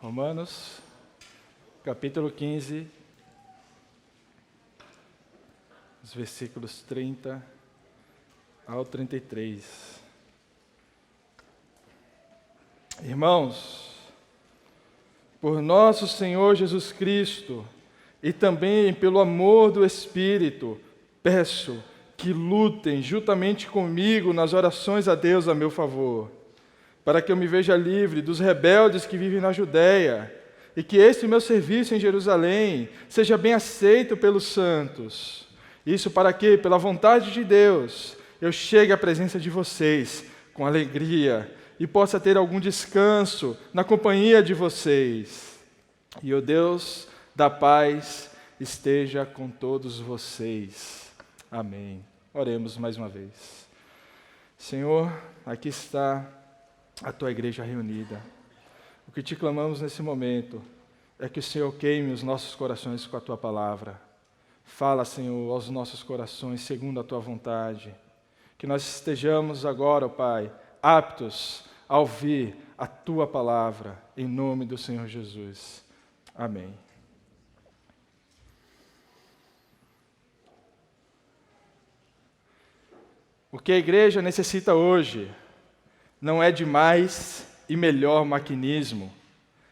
Romanos, capítulo 15, os versículos 30 ao 33. Irmãos, por nosso Senhor Jesus Cristo e também pelo amor do Espírito, peço que lutem juntamente comigo nas orações a Deus a meu favor, para que eu me veja livre dos rebeldes que vivem na Judéia, e que este meu serviço em Jerusalém seja bem aceito pelos santos. Isso para que, pela vontade de Deus, eu chegue à presença de vocês com alegria e possa ter algum descanso na companhia de vocês. E o Deus da paz esteja com todos vocês. Amém. Oremos mais uma vez. Senhor, aqui está a Tua igreja reunida. O que te clamamos nesse momento é que o Senhor queime os nossos corações com a Tua palavra. Fala, Senhor, aos nossos corações segundo a Tua vontade. Que nós estejamos agora, ó Pai, aptos a ouvir a Tua palavra, em nome do Senhor Jesus. Amém. O que a igreja necessita hoje não é de mais e melhor maquinismo,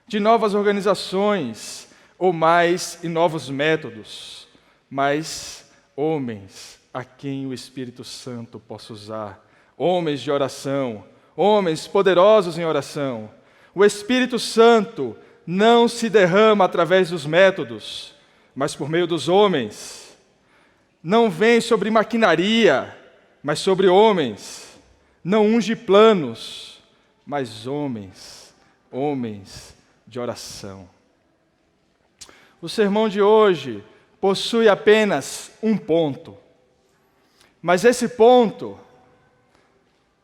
de novas organizações ou mais e novos métodos, mas homens a quem o Espírito Santo possa usar, homens de oração, homens poderosos em oração. O Espírito Santo não se derrama através dos métodos, mas por meio dos homens. Não vem sobre maquinaria, mas sobre homens. Não unge planos, mas homens de oração. O sermão de hoje possui apenas um ponto, mas esse ponto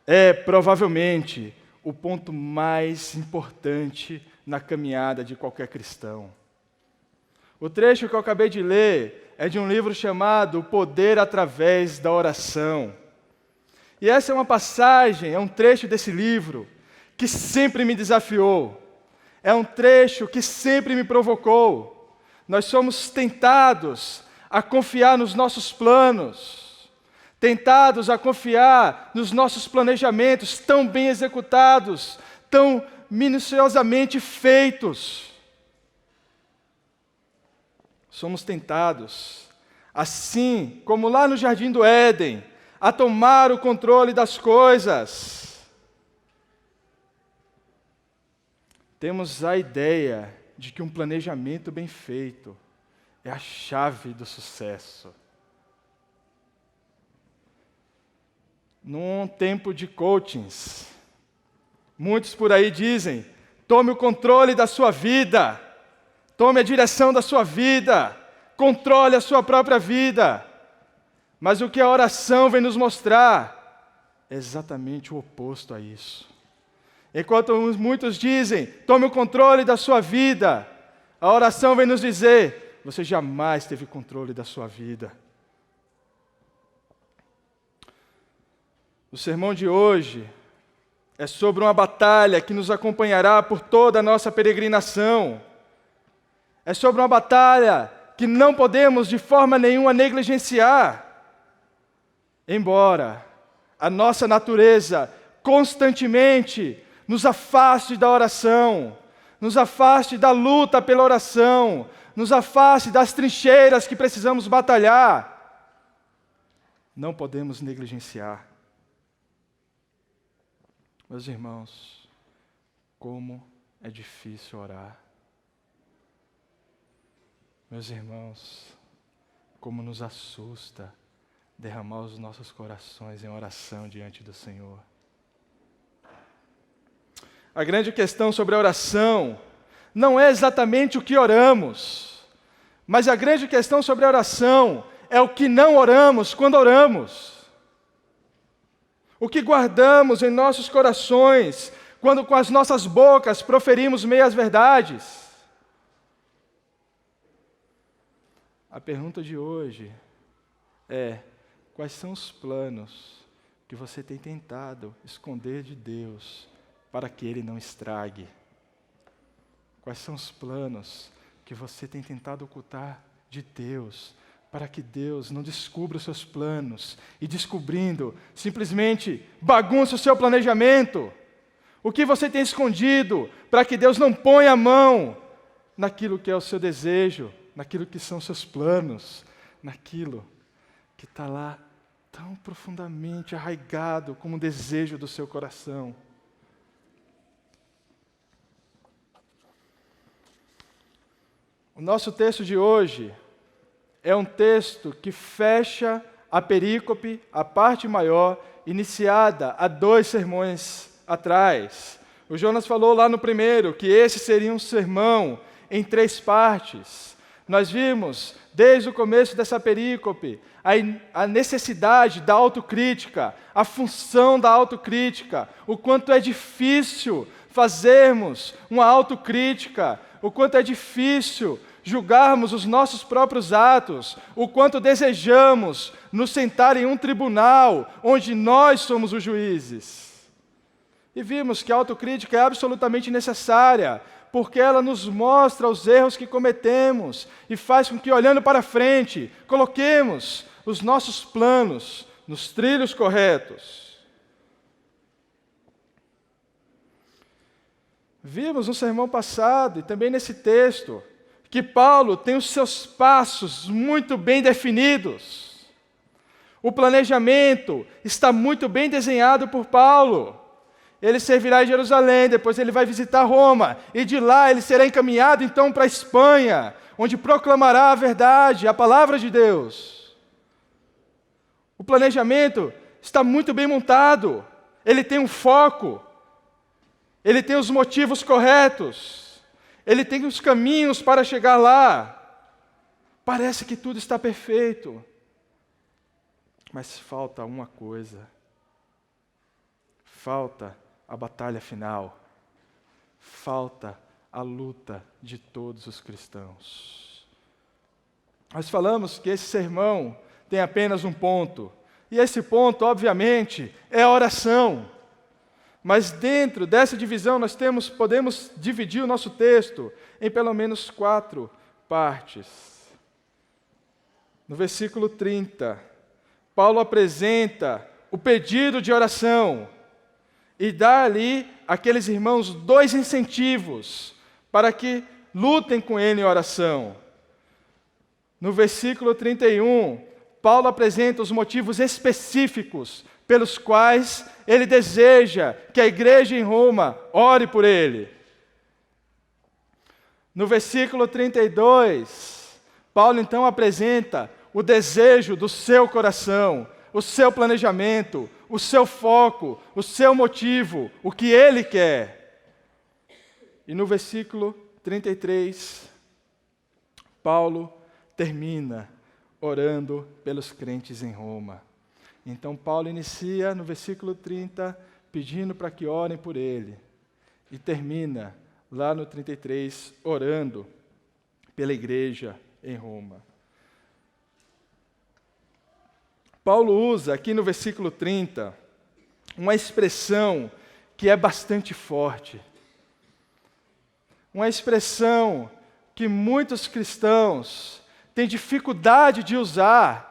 é provavelmente o ponto mais importante na caminhada de qualquer cristão. O trecho que eu acabei de ler é de um livro chamado O Poder através da Oração. E essa é uma passagem, é um trecho desse livro que sempre me desafiou. É um trecho que sempre me provocou. Nós somos tentados a confiar nos nossos planos, tentados a confiar nos nossos planejamentos tão bem executados, tão minuciosamente feitos. Somos tentados, assim como lá no Jardim do Éden, a tomar o controle das coisas. Temos a ideia de que um planejamento bem feito é a chave do sucesso. Num tempo de coachings, muitos por aí dizem: tome o controle da sua vida, tome a direção da sua vida, controle a sua própria vida. Mas o que a oração vem nos mostrar é exatamente o oposto a isso. Enquanto muitos dizem, tome o controle da sua vida, a oração vem nos dizer, você jamais teve controle da sua vida. O sermão de hoje é sobre uma batalha que nos acompanhará por toda a nossa peregrinação. É sobre uma batalha que não podemos de forma nenhuma negligenciar. Embora a nossa natureza constantemente nos afaste da oração, nos afaste da luta pela oração, nos afaste das trincheiras que precisamos batalhar, não podemos negligenciar. Meus irmãos, como é difícil orar. Meus irmãos, como nos assusta derramar os nossos corações em oração diante do Senhor. A grande questão sobre a oração não é exatamente o que oramos, mas a grande questão sobre a oração é o que não oramos quando oramos. O que guardamos em nossos corações quando com as nossas bocas proferimos meias verdades. A pergunta de hoje é: quais são os planos que você tem tentado esconder de Deus para que Ele não estrague? Quais são os planos que você tem tentado ocultar de Deus, para que Deus não descubra os seus planos e, descobrindo, simplesmente bagunça o seu planejamento? O que você tem escondido para que Deus não ponha a mão naquilo que é o seu desejo, naquilo que são os seus planos, naquilo que está lá tão profundamente arraigado como um desejo do seu coração? O nosso texto de hoje é um texto que fecha a perícope, a parte maior, iniciada há 2 sermões atrás. O Jonas falou lá no primeiro que esse seria um sermão em 3 partes. Nós vimos, desde o começo dessa perícope, a necessidade da autocrítica, a função da autocrítica, o quanto é difícil fazermos uma autocrítica, o quanto é difícil julgarmos os nossos próprios atos, o quanto desejamos nos sentar em um tribunal onde nós somos os juízes. E vimos que a autocrítica é absolutamente necessária, porque ela nos mostra os erros que cometemos e faz com que, olhando para frente, coloquemos os nossos planos nos trilhos corretos. Vimos no sermão passado e também nesse texto que Paulo tem os seus passos muito bem definidos. O planejamento está muito bem desenhado por Paulo. Ele servirá em Jerusalém, depois ele vai visitar Roma, e de lá ele será encaminhado então para a Espanha, onde proclamará a verdade, a palavra de Deus. O planejamento está muito bem montado, ele tem um foco, ele tem os motivos corretos, ele tem os caminhos para chegar lá. Parece que tudo está perfeito, mas falta uma coisa. Falta a batalha final. Falta a luta de todos os cristãos. Nós falamos que esse sermão tem apenas um ponto. E esse ponto, obviamente, é a oração. Mas dentro dessa divisão nós podemos dividir o nosso texto em pelo menos 4 partes. No versículo 30, Paulo apresenta o pedido de oração e dá ali àqueles irmãos 2 incentivos para que lutem com ele em oração. No versículo 31, Paulo apresenta os motivos específicos pelos quais ele deseja que a igreja em Roma ore por ele. No versículo 32, Paulo então apresenta o desejo do seu coração, o seu planejamento, o seu foco, o seu motivo, o que ele quer. E no versículo 33, Paulo termina orando pelos crentes em Roma. Então Paulo inicia no versículo 30, pedindo para que orem por ele, e termina lá no 33, orando pela igreja em Roma. Paulo usa aqui no versículo 30 uma expressão que é bastante forte. Uma expressão que muitos cristãos têm dificuldade de usar,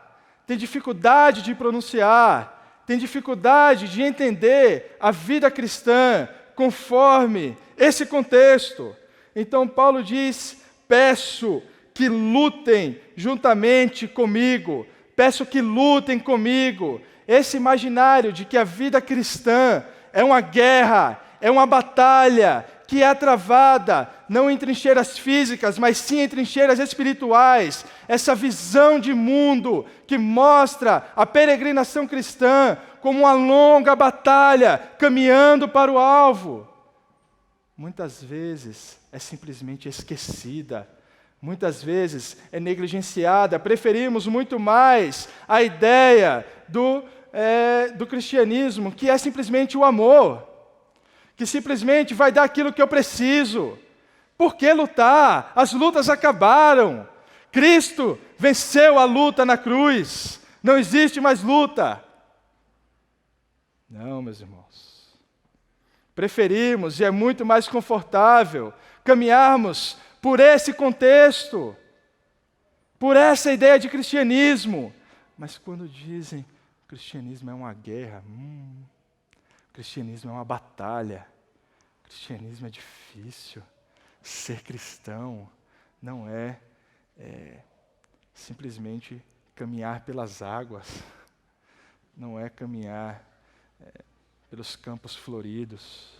têm dificuldade de pronunciar, têm dificuldade de entender a vida cristã conforme esse contexto. Então Paulo diz: peço que lutem juntamente comigo. Peço que lutem comigo. Esse imaginário de que a vida cristã é uma guerra, é uma batalha que é travada não em trincheiras físicas, mas sim em trincheiras espirituais. Essa visão de mundo que mostra a peregrinação cristã como uma longa batalha caminhando para o alvo, muitas vezes é simplesmente esquecida. Muitas vezes é negligenciada. Preferimos muito mais a ideia do cristianismo, que é simplesmente o amor, que simplesmente vai dar aquilo que eu preciso. Por que lutar? As lutas acabaram. Cristo venceu a luta na cruz. Não existe mais luta. Não, meus irmãos. Preferimos, e é muito mais confortável, caminharmos por esse contexto, por essa ideia de cristianismo. Mas quando dizem que o cristianismo é uma guerra, o cristianismo é uma batalha, o cristianismo é difícil, ser cristão não é simplesmente caminhar pelas águas, não é caminhar pelos campos floridos.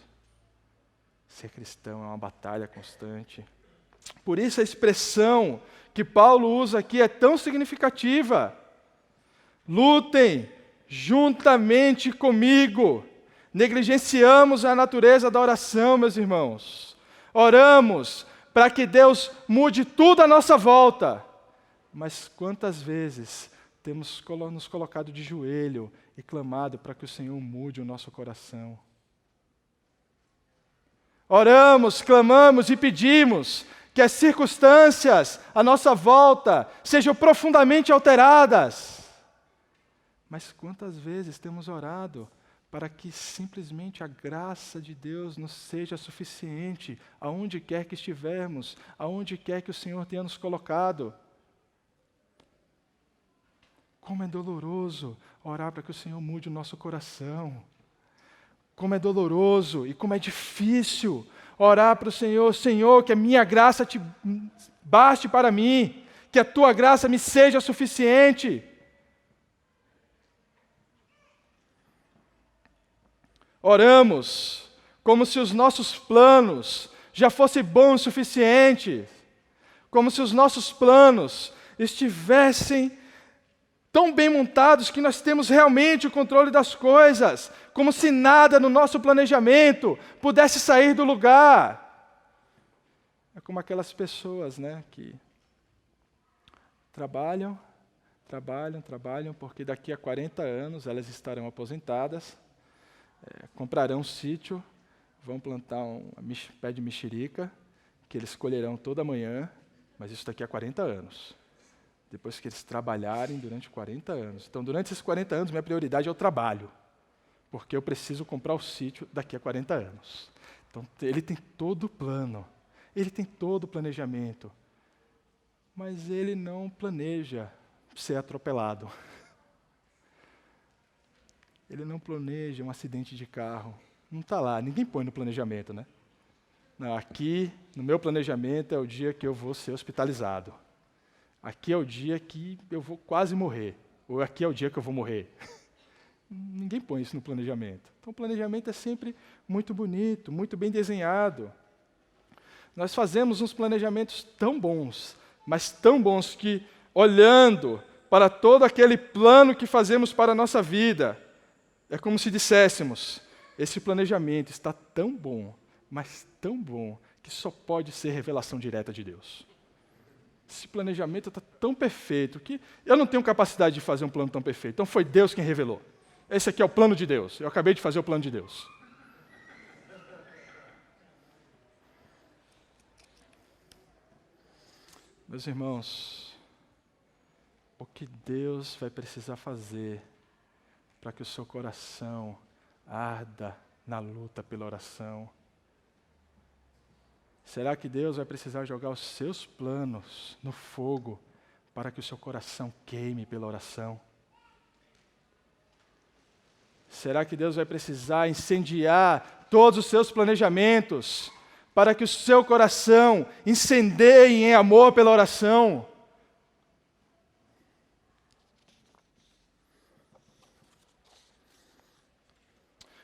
Ser cristão é uma batalha constante. Por isso a expressão que Paulo usa aqui é tão significativa. Lutem juntamente comigo. Negligenciamos a natureza da oração, meus irmãos. Oramos para que Deus mude tudo à nossa volta. Mas quantas vezes temos nos colocado de joelho e clamado para que o Senhor mude o nosso coração? Oramos, clamamos e pedimos que as circunstâncias à nossa volta sejam profundamente alteradas. Mas quantas vezes temos orado para que simplesmente a graça de Deus nos seja suficiente, aonde quer que estivermos, aonde quer que o Senhor tenha nos colocado? Como é doloroso orar para que o Senhor mude o nosso coração. Como é doloroso e como é difícil orar para o Senhor, Senhor, que a minha graça te baste para mim, que a tua graça me seja suficiente. Oramos como se os nossos planos já fossem bons o suficiente, como se os nossos planos estivessem tão bem montados que nós temos realmente o controle das coisas, como se nada no nosso planejamento pudesse sair do lugar. É como aquelas pessoas, que trabalham, porque daqui a 40 anos elas estarão aposentadas, comprarão um sítio, vão plantar um pé de mexerica, que eles colherão toda manhã, mas isso daqui a 40 anos. Depois que eles trabalharem durante 40 anos. Então, durante esses 40 anos, minha prioridade é o trabalho, porque eu preciso comprar o sítio daqui a 40 anos. Então, ele tem todo o plano, ele tem todo o planejamento, mas ele não planeja ser atropelado. Ele não planeja um acidente de carro. Não está lá, ninguém põe no planejamento, né? Não, aqui, no meu planejamento, é o dia que eu vou ser hospitalizado. Aqui é o dia que eu vou quase morrer, ou aqui é o dia que eu vou morrer. Ninguém põe isso no planejamento. Então, o planejamento é sempre muito bonito, muito bem desenhado. Nós fazemos uns planejamentos tão bons, mas tão bons que, olhando para todo aquele plano que fazemos para a nossa vida, é como se disséssemos, esse planejamento está tão bom, mas tão bom, que só pode ser revelação direta de Deus. Esse planejamento está tão perfeito que eu não tenho capacidade de fazer um plano tão perfeito. Então foi Deus quem revelou. Esse aqui é o plano de Deus. Eu acabei de fazer o plano de Deus. Meus irmãos, o que Deus vai precisar fazer para que o seu coração arda na luta pela oração? Será que Deus vai precisar jogar os seus planos no fogo para que o seu coração queime pela oração? Será que Deus vai precisar incendiar todos os seus planejamentos para que o seu coração incendeie em amor pela oração?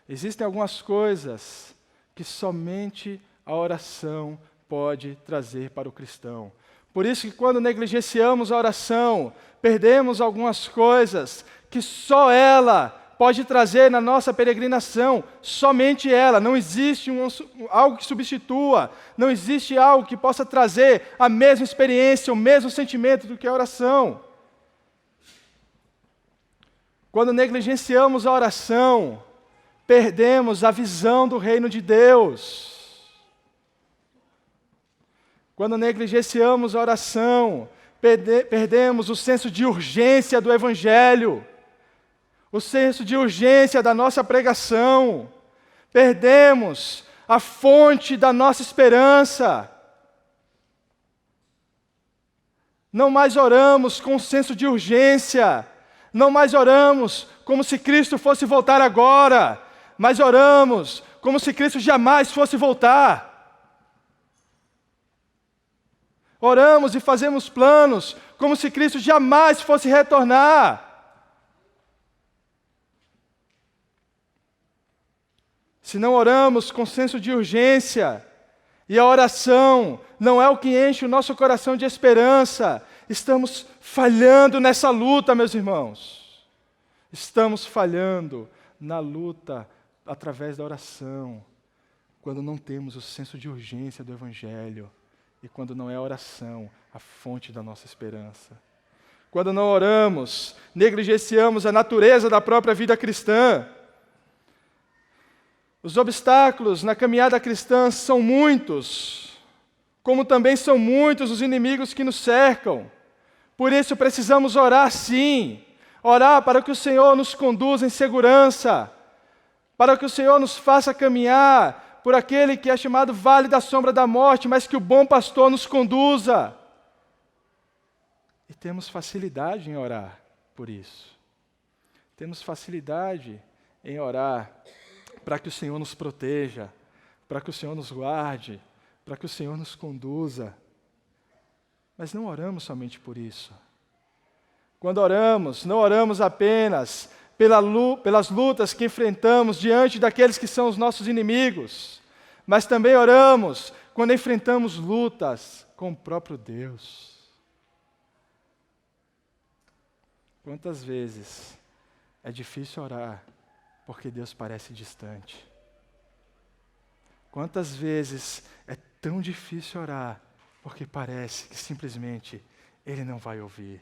Existem algumas coisas que somente a oração pode trazer para o cristão. Por isso que quando negligenciamos a oração, perdemos algumas coisas que só ela pode trazer na nossa peregrinação, somente ela. Não existe algo que substitua, não existe algo que possa trazer a mesma experiência, o mesmo sentimento do que a oração. Quando negligenciamos a oração, perdemos a visão do reino de Deus. Quando negligenciamos a oração, perdemos o senso de urgência do Evangelho, o senso de urgência da nossa pregação. Perdemos a fonte da nossa esperança. Não mais oramos com senso de urgência. Não mais oramos como se Cristo fosse voltar agora, mas oramos como se Cristo jamais fosse voltar. Oramos e fazemos planos como se Cristo jamais fosse retornar. Se não oramos com senso de urgência, e a oração não é o que enche o nosso coração de esperança, estamos falhando nessa luta, meus irmãos. Estamos falhando na luta através da oração, quando não temos o senso de urgência do Evangelho e quando não é a oração a fonte da nossa esperança. Quando não oramos, negligenciamos a natureza da própria vida cristã. Os obstáculos na caminhada cristã são muitos, como também são muitos os inimigos que nos cercam. Por isso precisamos orar sim, orar para que o Senhor nos conduza em segurança, para que o Senhor nos faça caminhar por aquele que é chamado Vale da Sombra da Morte, mas que o bom pastor nos conduza. E temos facilidade em orar por isso. Temos facilidade em orar para que o Senhor nos proteja, para que o Senhor nos guarde, para que o Senhor nos conduza. Mas não oramos somente por isso. Quando oramos, não oramos apenas pelas lutas que enfrentamos diante daqueles que são os nossos inimigos, mas também oramos quando enfrentamos lutas com o próprio Deus. Quantas vezes é difícil orar porque Deus parece distante? Quantas vezes é tão difícil orar porque parece que simplesmente Ele não vai ouvir?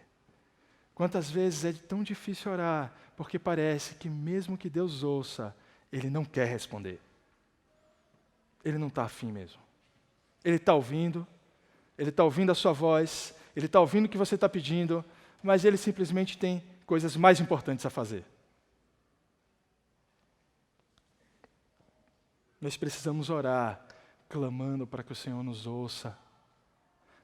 Quantas vezes é tão difícil orar porque parece que mesmo que Deus ouça, Ele não quer responder. Ele não está afim mesmo. Ele está ouvindo a sua voz, Ele está ouvindo o que você está pedindo, mas Ele simplesmente tem coisas mais importantes a fazer. Nós precisamos orar, clamando para que o Senhor nos ouça.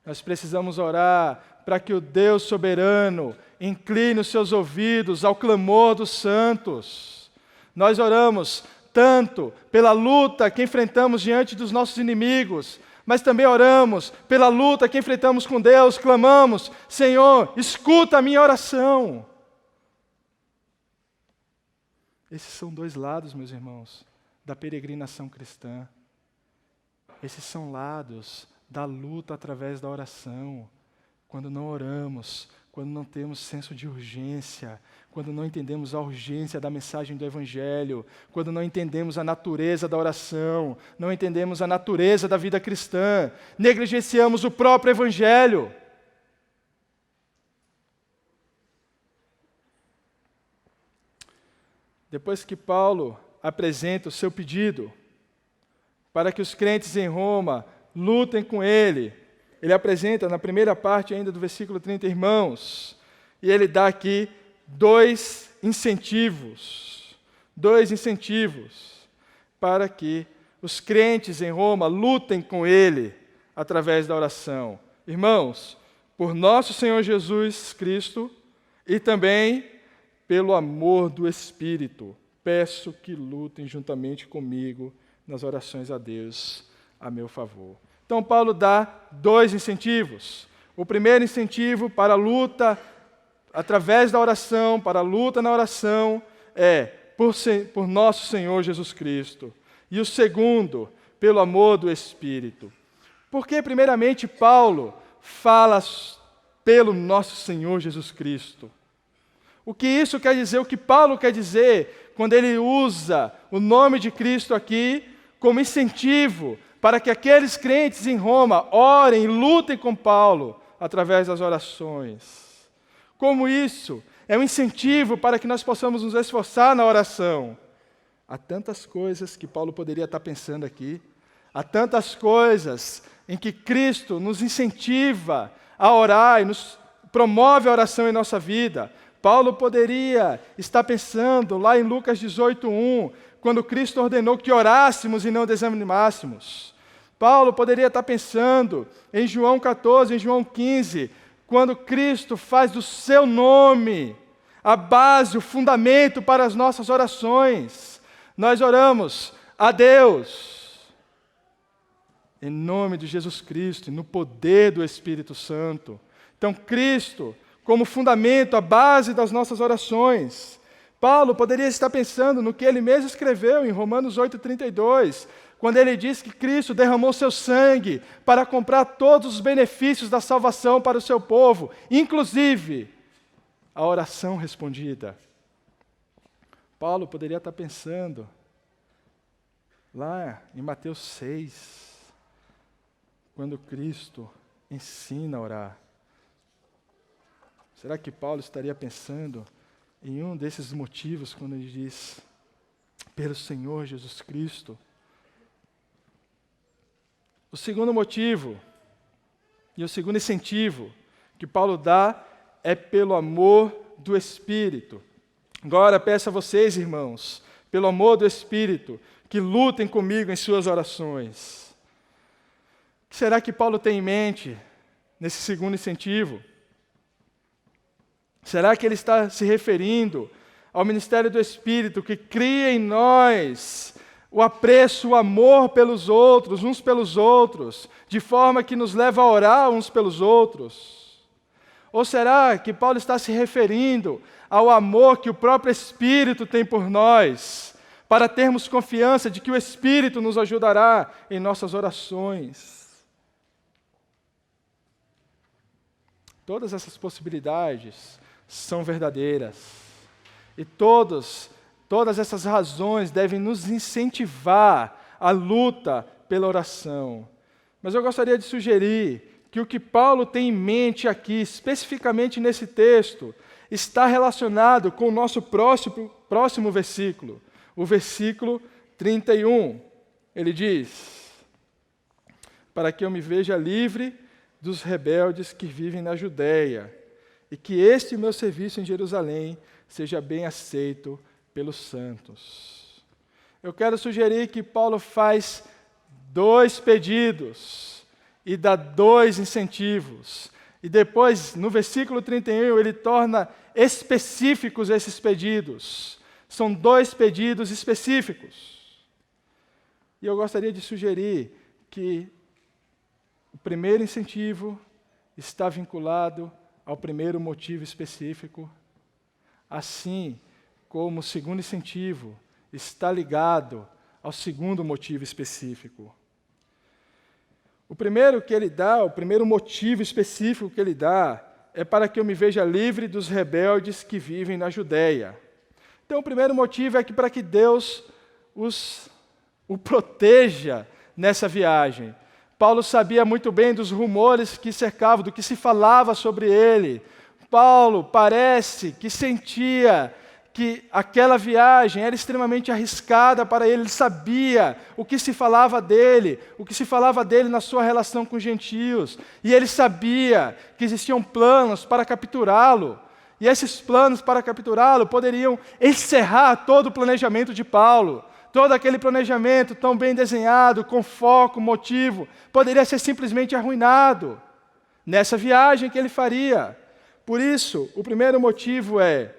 Nós precisamos orar para que o Deus soberano incline os seus ouvidos ao clamor dos santos. Nós oramos tanto pela luta que enfrentamos diante dos nossos inimigos, mas também oramos pela luta que enfrentamos com Deus, clamamos: Senhor, escuta a minha oração. Esses são dois lados, meus irmãos, da peregrinação cristã. Esses são lados da luta através da oração. Quando não oramos, quando não temos senso de urgência, quando não entendemos a urgência da mensagem do Evangelho, quando não entendemos a natureza da oração, não entendemos a natureza da vida cristã, negligenciamos o próprio Evangelho. Depois que Paulo apresenta o seu pedido para que os crentes em Roma lutem com ele, ele apresenta na primeira parte ainda do versículo 30, irmãos, e ele dá aqui dois incentivos para que os crentes em Roma lutem com ele através da oração. Irmãos, por nosso Senhor Jesus Cristo e também pelo amor do Espírito, peço que lutem juntamente comigo nas orações a Deus a meu favor. Então, Paulo dá dois incentivos. O primeiro incentivo para a luta através da oração, para a luta na oração, é por nosso Senhor Jesus Cristo. E o segundo, pelo amor do Espírito. Porque, primeiramente, Paulo fala pelo nosso Senhor Jesus Cristo. O que isso quer dizer? O que Paulo quer dizer quando ele usa o nome de Cristo aqui como incentivo para que aqueles crentes em Roma orem e lutem com Paulo através das orações? Como isso é um incentivo para que nós possamos nos esforçar na oração? Há tantas coisas que Paulo poderia estar pensando aqui, há tantas coisas em que Cristo nos incentiva a orar e nos promove a oração em nossa vida. Paulo poderia estar pensando lá em Lucas 18:1, quando Cristo ordenou que orássemos e não desanimássemos. Paulo poderia estar pensando em João 14, em João 15, quando Cristo faz do seu nome a base, o fundamento para as nossas orações. Nós oramos a Deus em nome de Jesus Cristo e no poder do Espírito Santo. Então, Cristo como fundamento, a base das nossas orações. Paulo poderia estar pensando no que ele mesmo escreveu em Romanos 8,32, quando ele diz que Cristo derramou seu sangue para comprar todos os benefícios da salvação para o seu povo, inclusive a oração respondida. Paulo poderia estar pensando lá em Mateus 6, quando Cristo ensina a orar. Será que Paulo estaria pensando em um desses motivos quando ele diz, pelo Senhor Jesus Cristo? O segundo motivo, e o segundo incentivo que Paulo dá é pelo amor do Espírito. Agora peço a vocês, irmãos, pelo amor do Espírito, que lutem comigo em suas orações. O que será que Paulo tem em mente nesse segundo incentivo? Será que ele está se referindo ao ministério do Espírito que cria em nós o apreço, o amor pelos outros, uns pelos outros, de forma que nos leva a orar uns pelos outros? Ou será que Paulo está se referindo ao amor que o próprio Espírito tem por nós, para termos confiança de que o Espírito nos ajudará em nossas orações? Todas essas possibilidades são verdadeiras. E todas essas razões devem nos incentivar à luta pela oração. Mas eu gostaria de sugerir que o que Paulo tem em mente aqui, especificamente nesse texto, está relacionado com o nosso próximo versículo, o versículo 31. Ele diz, para que eu me veja livre dos rebeldes que vivem na Judéia, e que este meu serviço em Jerusalém seja bem aceito pelos santos. Eu quero sugerir que Paulo faz 2 pedidos e dá 2 incentivos. E depois, no versículo 31, ele torna específicos esses pedidos. São 2 pedidos específicos. E eu gostaria de sugerir que o primeiro incentivo está vinculado ao primeiro motivo específico, assim como o segundo incentivo está ligado ao segundo motivo específico. O primeiro que ele dá, o primeiro motivo específico que ele dá, é para que eu me veja livre dos rebeldes que vivem na Judéia. Então, o primeiro motivo é que para que Deus o proteja nessa viagem. Paulo sabia muito bem dos rumores que cercavam, do que se falava sobre ele. Paulo parece que sentia que aquela viagem era extremamente arriscada para ele. Ele sabia o que se falava dele na sua relação com os gentios. E ele sabia que existiam planos para capturá-lo. E esses planos para capturá-lo poderiam encerrar todo o planejamento de Paulo. Todo aquele planejamento tão bem desenhado, com foco, motivo, poderia ser simplesmente arruinado nessa viagem que ele faria. Por isso, o primeiro motivo é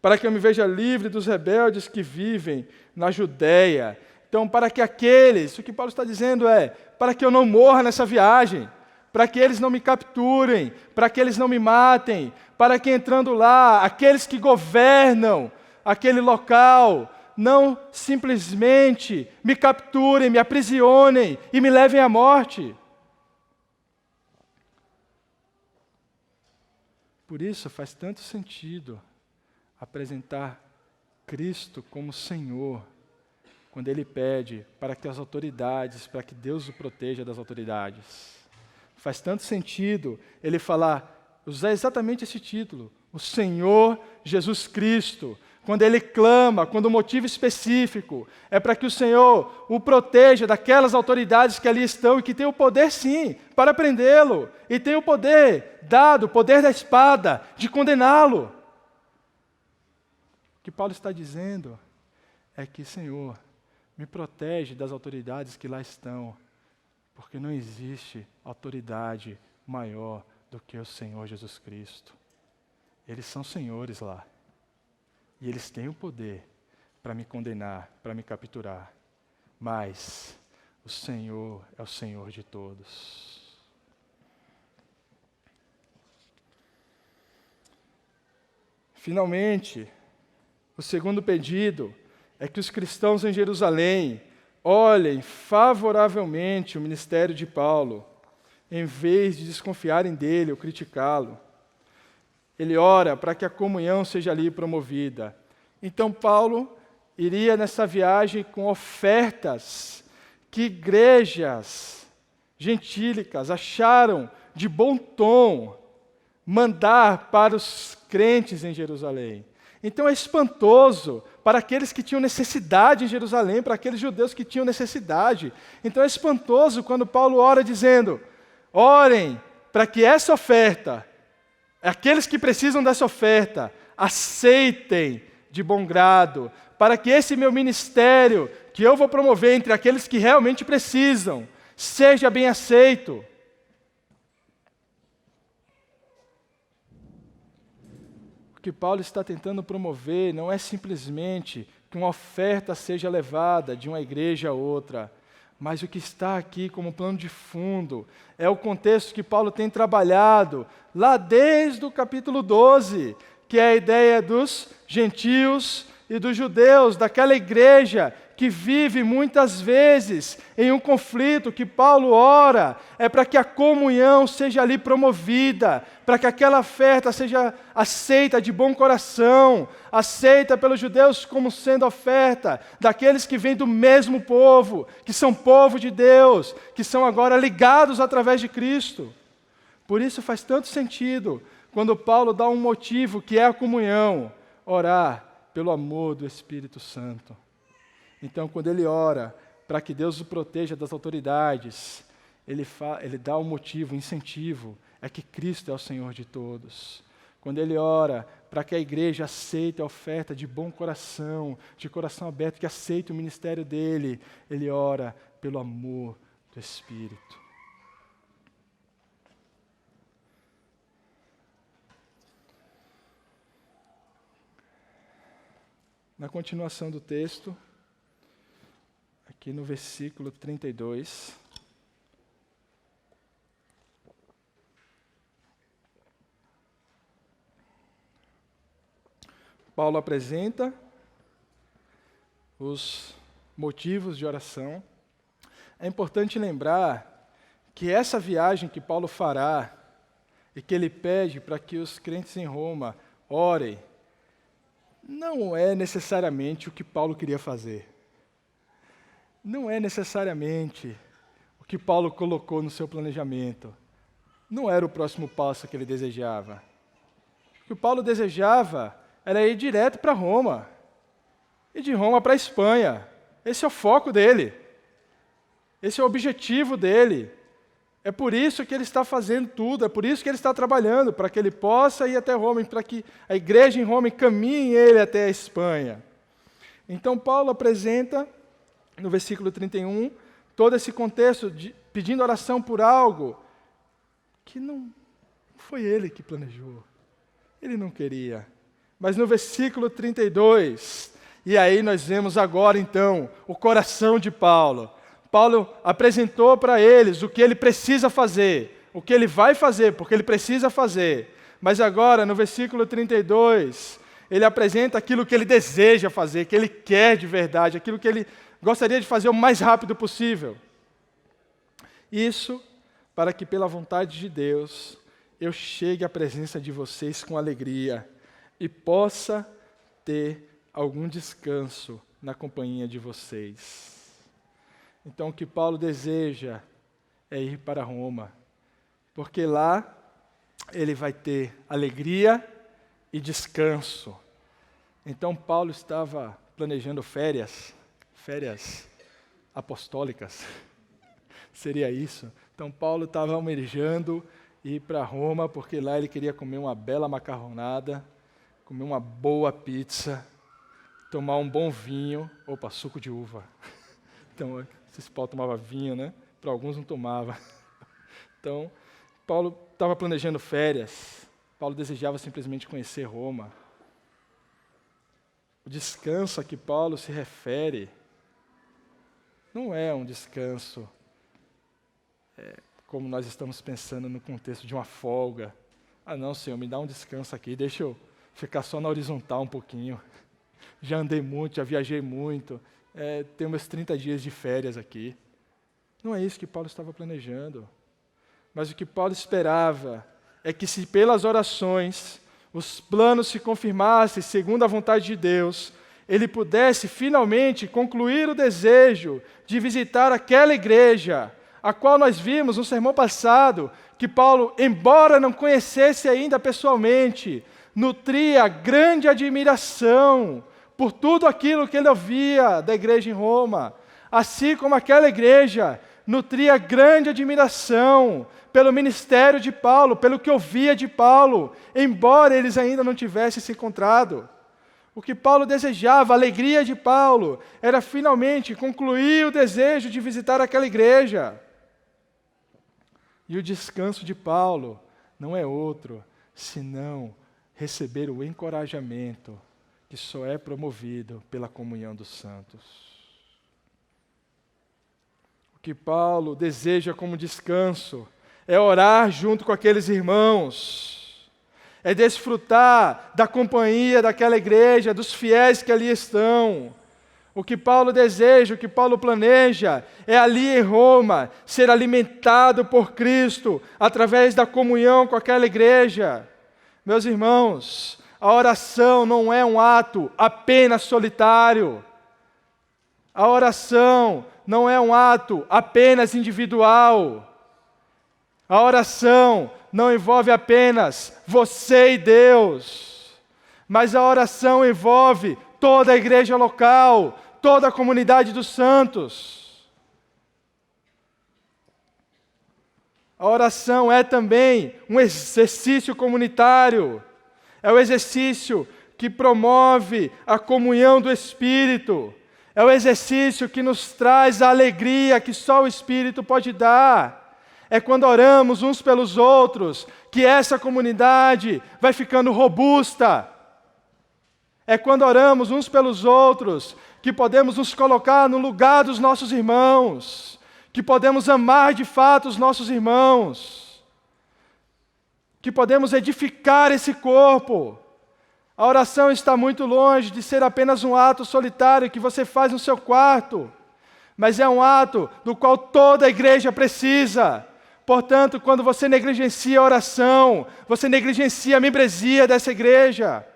para que eu me veja livre dos rebeldes que vivem na Judéia. Então, para que o que Paulo está dizendo é, para que eu não morra nessa viagem, para que eles não me capturem, para que eles não me matem, para que entrando lá, aqueles que governam aquele local, não simplesmente me capturem, me aprisionem e me levem à morte. Por isso faz tanto sentido apresentar Cristo como Senhor, quando Ele pede para que as autoridades, para que Deus o proteja das autoridades. Faz tanto sentido Ele usar exatamente esse título, o Senhor Jesus Cristo, quando ele clama, quando o motivo específico é para que o Senhor o proteja daquelas autoridades que ali estão e que têm o poder, sim, para prendê-lo, e tem o poder dado, o poder da espada, de condená-lo. que Paulo está dizendo é que, Senhor, me protege das autoridades que lá estão, porque não existe autoridade maior do que o Senhor Jesus Cristo. Eles são senhores lá. E eles têm o poder para me condenar, para me capturar. Mas o Senhor é o Senhor de todos. Finalmente, o segundo pedido é que os cristãos em Jerusalém olhem favoravelmente o ministério de Paulo, em vez de desconfiarem dele ou criticá-lo. Ele ora para que a comunhão seja ali promovida. Então Paulo iria nessa viagem com ofertas que igrejas gentílicas acharam de bom tom mandar para os crentes em Jerusalém. Então é espantoso para aqueles que tinham necessidade em Jerusalém, para aqueles judeus que tinham necessidade. Então é espantoso quando Paulo ora dizendo: orem para que essa oferta, aqueles que precisam dessa oferta, aceitem de bom grado, para que esse meu ministério, que eu vou promover entre aqueles que realmente precisam, seja bem aceito. O que Paulo está tentando promover não é simplesmente que uma oferta seja levada de uma igreja a outra, mas o que está aqui como plano de fundo é o contexto que Paulo tem trabalhado lá desde o capítulo 12, que é a ideia dos gentios e dos judeus, daquela igreja que vive muitas vezes em um conflito. Que Paulo ora é para que a comunhão seja ali promovida, para que aquela oferta seja aceita de bom coração, aceita pelos judeus como sendo oferta daqueles que vêm do mesmo povo, que são povo de Deus, que são agora ligados através de Cristo. Por isso faz tanto sentido quando Paulo dá um motivo que é a comunhão, orar pelo amor do Espírito Santo. Então, quando ele ora para que Deus o proteja das autoridades, ele dá um motivo, um incentivo, é que Cristo é o Senhor de todos. Quando ele ora para que a igreja aceite a oferta de bom coração, de coração aberto, que aceite o ministério dele, ele ora pelo amor do Espírito. Na continuação do texto, aqui no versículo 32, Paulo apresenta os motivos de oração. É importante lembrar que essa viagem que Paulo fará e que ele pede para que os crentes em Roma orem, não é necessariamente o que Paulo queria fazer. Não é necessariamente o que Paulo colocou no seu planejamento. Não era o próximo passo que ele desejava. O que Paulo desejava era ir direto para Roma. E de Roma para a Espanha. Esse é o foco dele. Esse é o objetivo dele. É por isso que ele está fazendo tudo, é por isso que ele está trabalhando, para que ele possa ir até Roma, para que a igreja em Roma encaminhe ele até a Espanha. Então Paulo apresenta, no versículo 31, todo esse contexto pedindo oração por algo que não foi ele que planejou. Ele não queria. Mas no versículo 32, e aí nós vemos agora então o coração de Paulo. Paulo apresentou para eles o que ele precisa fazer, o que ele vai fazer, porque ele precisa fazer. Mas agora, no versículo 32, ele apresenta aquilo que ele deseja fazer, que ele quer de verdade, aquilo que ele gostaria de fazer o mais rápido possível. Isso para que, pela vontade de Deus, eu chegue à presença de vocês com alegria e possa ter algum descanso na companhia de vocês. Então, o que Paulo deseja é ir para Roma, porque lá ele vai ter alegria e descanso. Então, Paulo estava planejando férias apostólicas, seria isso. Então, Paulo estava almejando ir para Roma, porque lá ele queria comer uma bela macarronada, comer uma boa pizza, tomar um bom vinho, suco de uva. Então, esse Paulo tomava vinho, né? Para alguns não tomava. Então, Paulo estava planejando férias. Paulo desejava simplesmente conhecer Roma. O descanso a que Paulo se refere não é um descanso como nós estamos pensando no contexto de uma folga. Não, Senhor, me dá um descanso aqui, deixa eu ficar só na horizontal um pouquinho. Já andei muito, já viajei muito, tenho meus 30 dias de férias aqui. Não é isso que Paulo estava planejando. Mas o que Paulo esperava é que, se pelas orações os planos se confirmassem segundo a vontade de Deus, ele pudesse finalmente concluir o desejo de visitar aquela igreja, a qual nós vimos no sermão passado, que Paulo, embora não conhecesse ainda pessoalmente, nutria grande admiração por tudo aquilo que ele ouvia da igreja em Roma, assim como aquela igreja nutria grande admiração pelo ministério de Paulo, pelo que ouvia de Paulo, embora eles ainda não tivessem se encontrado. O que Paulo desejava, a alegria de Paulo, era finalmente concluir o desejo de visitar aquela igreja. E o descanso de Paulo não é outro, senão receber o encorajamento que só é promovido pela comunhão dos santos. O que Paulo deseja como descanso é orar junto com aqueles irmãos, é desfrutar da companhia daquela igreja, dos fiéis que ali estão. O que Paulo deseja, o que Paulo planeja, é ali em Roma ser alimentado por Cristo através da comunhão com aquela igreja. Meus irmãos, a oração não é um ato apenas solitário. A oração não é um ato apenas individual. A oração não envolve apenas você e Deus, mas a oração envolve toda a igreja local, toda a comunidade dos santos. A oração é também um exercício comunitário, é o exercício que promove a comunhão do Espírito, é o exercício que nos traz a alegria que só o Espírito pode dar. É quando oramos uns pelos outros que essa comunidade vai ficando robusta. É quando oramos uns pelos outros que podemos nos colocar no lugar dos nossos irmãos, que podemos amar de fato os nossos irmãos, que podemos edificar esse corpo. A oração está muito longe de ser apenas um ato solitário que você faz no seu quarto, mas é um ato do qual toda a igreja precisa. Portanto, quando você negligencia a oração, você negligencia a membresia dessa igreja.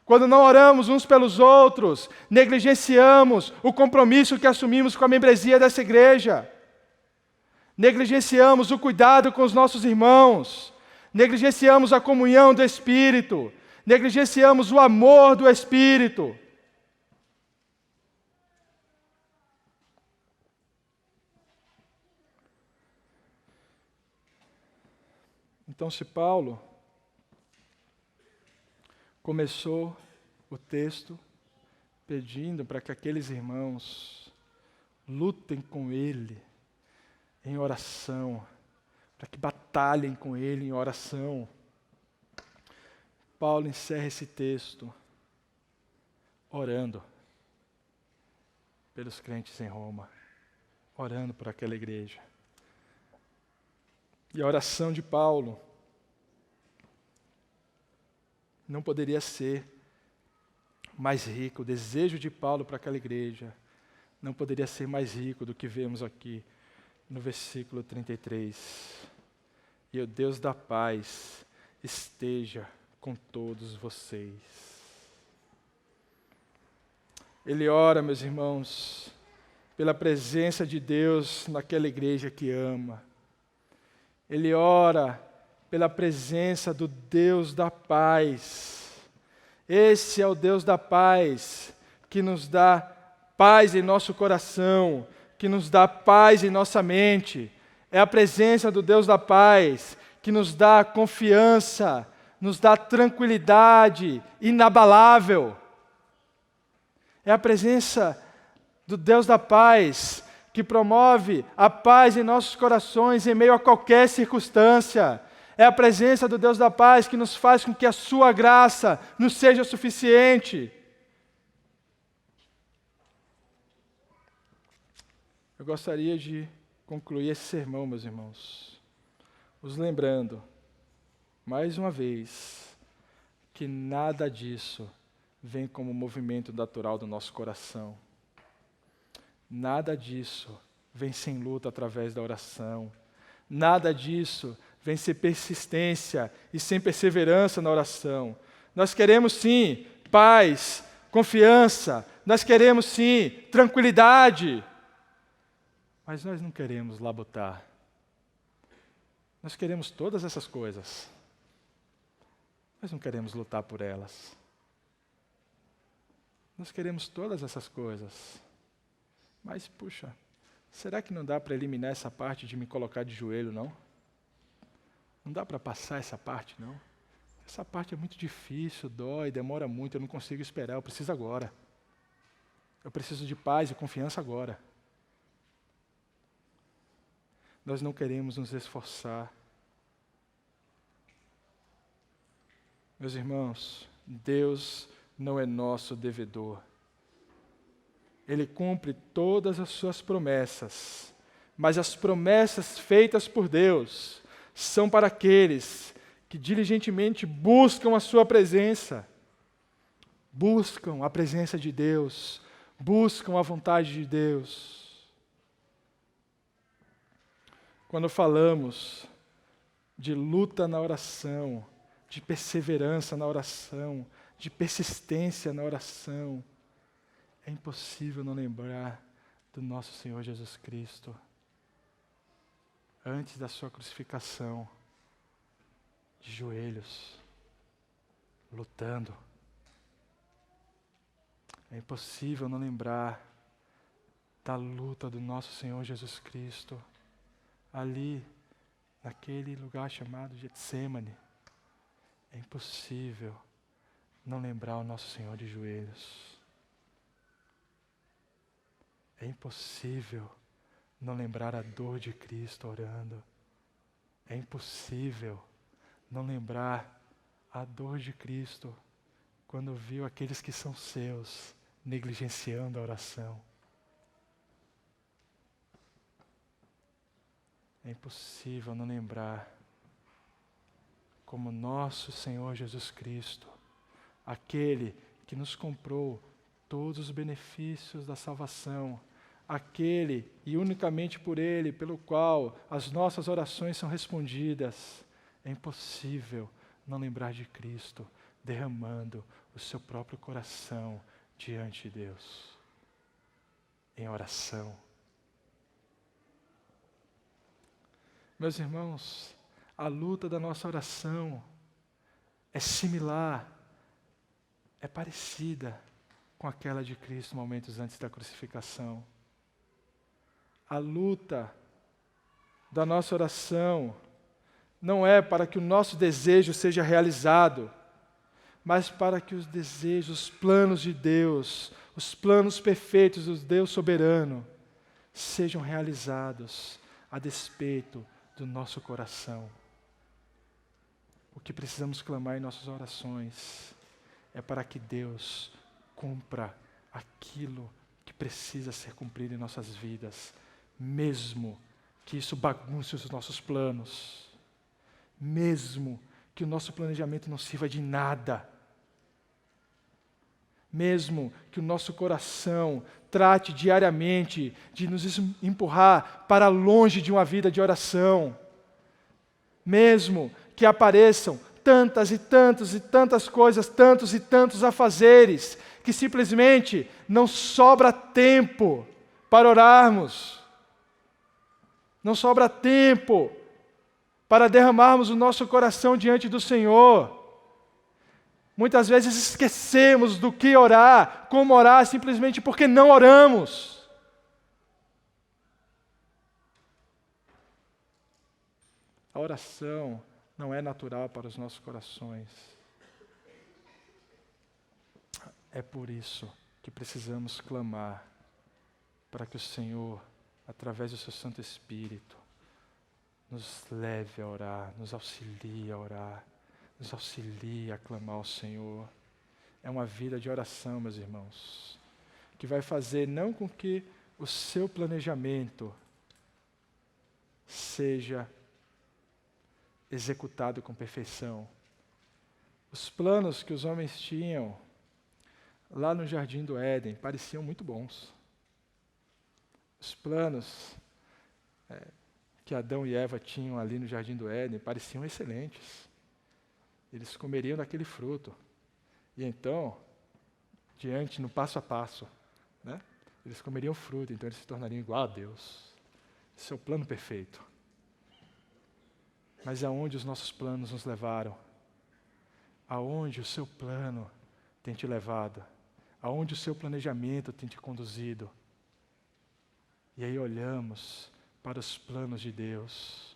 Quando não oramos uns pelos outros, negligenciamos o compromisso que assumimos com a membresia dessa igreja. Negligenciamos o cuidado com os nossos irmãos. Negligenciamos a comunhão do Espírito. Negligenciamos o amor do Espírito. Então, se Paulo começou o texto pedindo para que aqueles irmãos lutem com ele em oração, para que batalhem com ele em oração, Paulo encerra esse texto orando pelos crentes em Roma, orando por aquela igreja. E a oração de Paulo não poderia ser mais rica, o desejo de Paulo para aquela igreja não poderia ser mais rico do que vemos aqui no versículo 33. E o Deus da paz esteja com todos vocês. Ele ora, meus irmãos, pela presença de Deus naquela igreja que ama. Ele ora pela presença do Deus da paz. Esse é o Deus da paz que nos dá paz em nosso coração, que nos dá paz em nossa mente. É a presença do Deus da paz que nos dá confiança, nos dá tranquilidade inabalável. É a presença do Deus da paz, que promove a paz em nossos corações em meio a qualquer circunstância. É a presença do Deus da paz que nos faz com que a sua graça nos seja suficiente. Eu gostaria de concluir esse sermão, meus irmãos, os lembrando, mais uma vez, que nada disso vem como movimento natural do nosso coração. Nada disso vem sem luta através da oração. Nada disso vem sem persistência e sem perseverança na oração. Nós queremos sim paz, confiança, nós queremos sim tranquilidade, mas nós não queremos labutar. Nós queremos todas essas coisas, mas não queremos lutar por elas. Nós queremos todas essas coisas, mas, puxa, será que não dá para eliminar essa parte de me colocar de joelho, não? Não dá para passar essa parte, não? Essa parte é muito difícil, dói, demora muito, eu não consigo esperar, eu preciso agora. Eu preciso de paz e confiança agora. Nós não queremos nos esforçar. Meus irmãos, Deus não é nosso devedor. Ele cumpre todas as suas promessas, mas as promessas feitas por Deus são para aqueles que diligentemente buscam a sua presença, buscam a presença de Deus, buscam a vontade de Deus. Quando falamos de luta na oração, de perseverança na oração, de persistência na oração, é impossível não lembrar do nosso Senhor Jesus Cristo. Antes da sua crucificação, de joelhos, lutando. É impossível não lembrar da luta do nosso Senhor Jesus Cristo, ali, naquele lugar chamado Getsêmani. É impossível não lembrar o nosso Senhor de joelhos. É impossível não lembrar a dor de Cristo orando. É impossível não lembrar a dor de Cristo quando viu aqueles que são seus negligenciando a oração. É impossível não lembrar como nosso Senhor Jesus Cristo, aquele que nos comprou todos os benefícios da salvação, aquele e unicamente por Ele, pelo qual as nossas orações são respondidas. É impossível não lembrar de Cristo derramando o seu próprio coração diante de Deus, em oração. Meus irmãos, a luta da nossa oração é similar, é parecida com aquela de Cristo momentos antes da crucificação. A luta da nossa oração não é para que o nosso desejo seja realizado, mas para que os desejos, os planos de Deus, os planos perfeitos do Deus soberano, sejam realizados a despeito do nosso coração. O que precisamos clamar em nossas orações é para que Deus cumpra aquilo que precisa ser cumprido em nossas vidas, mesmo que isso bagunce os nossos planos, mesmo que o nosso planejamento não sirva de nada, mesmo que o nosso coração trate diariamente de nos empurrar para longe de uma vida de oração, mesmo que apareçam tantas e tantas e tantas coisas, tantos e tantos afazeres, que simplesmente não sobra tempo para orarmos, não sobra tempo para derramarmos o nosso coração diante do Senhor. Muitas vezes esquecemos do que orar, como orar, simplesmente porque não oramos. A oração não é natural para os nossos corações. É por isso que precisamos clamar para que o Senhor, através do seu Santo Espírito, nos leve a orar, nos auxilie a orar, nos auxilie a clamar ao Senhor. É uma vida de oração, meus irmãos, que vai fazer não com que o seu planejamento seja executado com perfeição. Os planos que os homens tinham lá no Jardim do Éden pareciam muito bons. Os planos que Adão e Eva tinham ali no Jardim do Éden pareciam excelentes. Eles comeriam daquele fruto. E então, no passo a passo, né, eles comeriam fruto, então eles se tornariam igual a Deus. Esse é o plano perfeito. Mas aonde os nossos planos nos levaram? Aonde o seu plano tem te levado? Aonde o seu planejamento tem te conduzido? E aí olhamos para os planos de Deus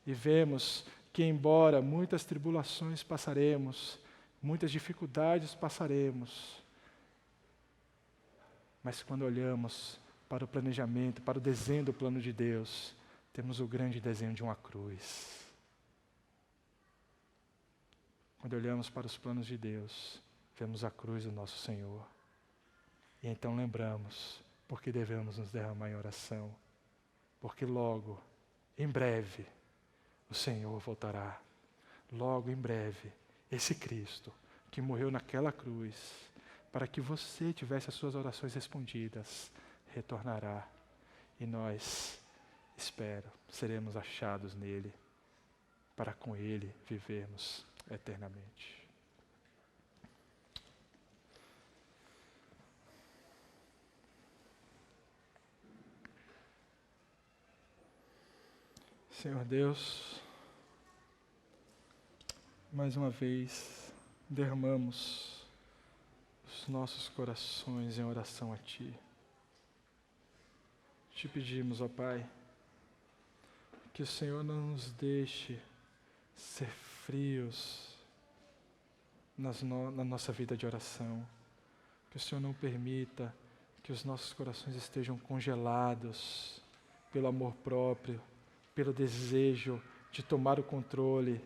e vemos que, embora muitas tribulações passaremos, muitas dificuldades passaremos, mas quando olhamos para o planejamento, para o desenho do plano de Deus, temos o grande desenho de uma cruz. Quando olhamos para os planos de Deus, vemos a cruz do nosso Senhor. E então lembramos porque devemos nos derramar em oração. Porque logo, em breve, o Senhor voltará. Logo, em breve, esse Cristo que morreu naquela cruz, para que você tivesse as suas orações respondidas, retornará. E nós, espero, seremos achados nele, para com ele vivermos eternamente. Senhor Deus, mais uma vez derramamos os nossos corações em oração a Ti. Te pedimos, ó Pai, que o Senhor não nos deixe ser frios na nossa vida de oração, que o Senhor não permita que os nossos corações estejam congelados pelo amor próprio, pelo desejo de tomar o controle,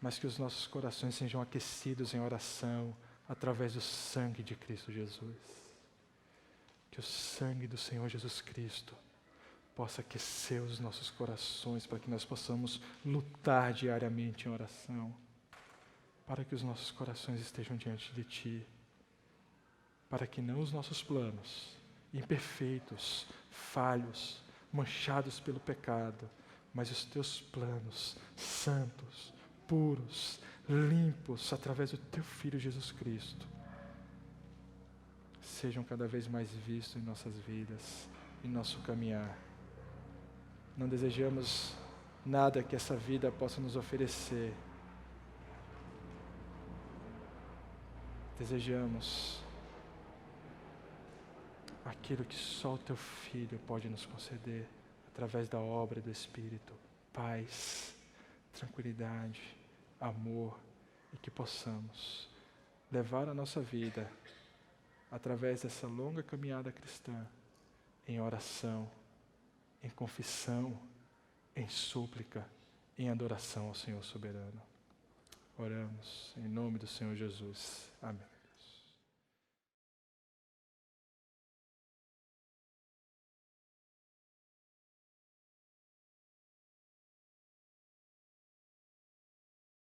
mas que os nossos corações sejam aquecidos em oração através do sangue de Cristo Jesus. Que o sangue do Senhor Jesus Cristo possa aquecer os nossos corações para que nós possamos lutar diariamente em oração, para que os nossos corações estejam diante de Ti, para que não os nossos planos, imperfeitos, falhos, manchados pelo pecado, mas os Teus planos santos, puros, limpos, através do Teu Filho Jesus Cristo, sejam cada vez mais vistos em nossas vidas, em nosso caminhar. Não desejamos nada que essa vida possa nos oferecer. Desejamos aquilo que só o Teu Filho pode nos conceder, através da obra do Espírito, paz, tranquilidade, amor, e que possamos levar a nossa vida, através dessa longa caminhada cristã, em oração, em confissão, em súplica, em adoração ao Senhor soberano. Oramos em nome do Senhor Jesus. Amém.